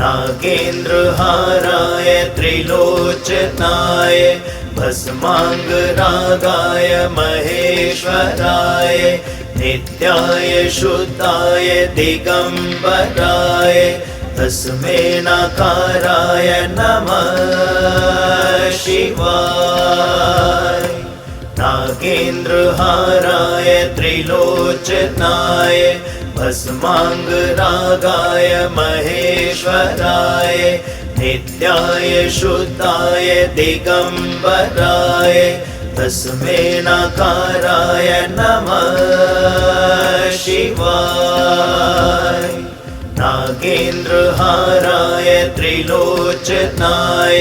नागेन्द्रहाराय त्रिलोचनाय भस्माङ्गरागाय महेश्वराय नित्याय शुद्धाय दिगम्बराय तस्मै नकाराय नमः शिवाय। नागेन्द्रहाराय त्रिलोचनाय भस्माङ्गरागाय महेश्वराय नित्याय शुद्धाय दिगम्बराय तस्मै नकाराय नमः शिवाय। नागेन्द्रहाराय त्रिलोचनाय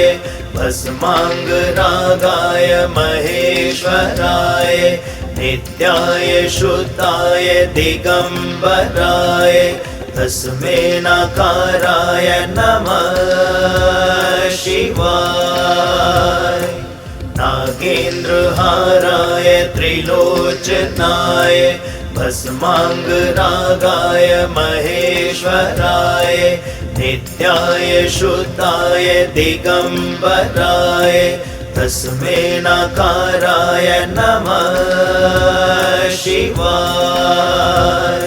भस्माङ्गरागाय महेश्वराय नित्याय शुद्धाय दिगम्बराय तस्मै नकाराय नमः शिवाय। नागेन्द्रहाराय त्रिलोचनाय भस्माङ्गरागाय महेश्वराय नित्याय शुद्धाय दिगम्बराय तस्मै नकाराय नमः शिवाय।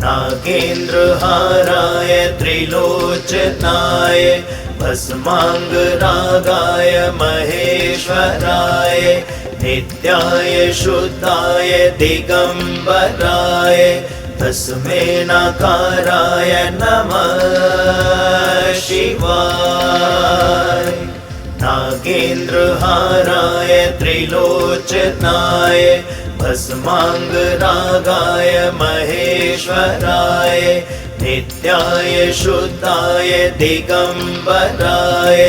नागेन्द्रहाराय त्रिलोचनाय भस्माङ्गरागाय महेश्वराय नित्याय शुद्धाय दिगम्बराय तस्मै नकाराय नमः शिवाय। नागेन्द्रहाराय त्रिलोचनाय भस्माङ्गरागाय महेश्वराय नित्याय शुद्धाय दिगम्बराय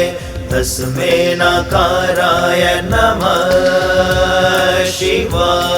तस्मै नकाराय नमः शिवाय।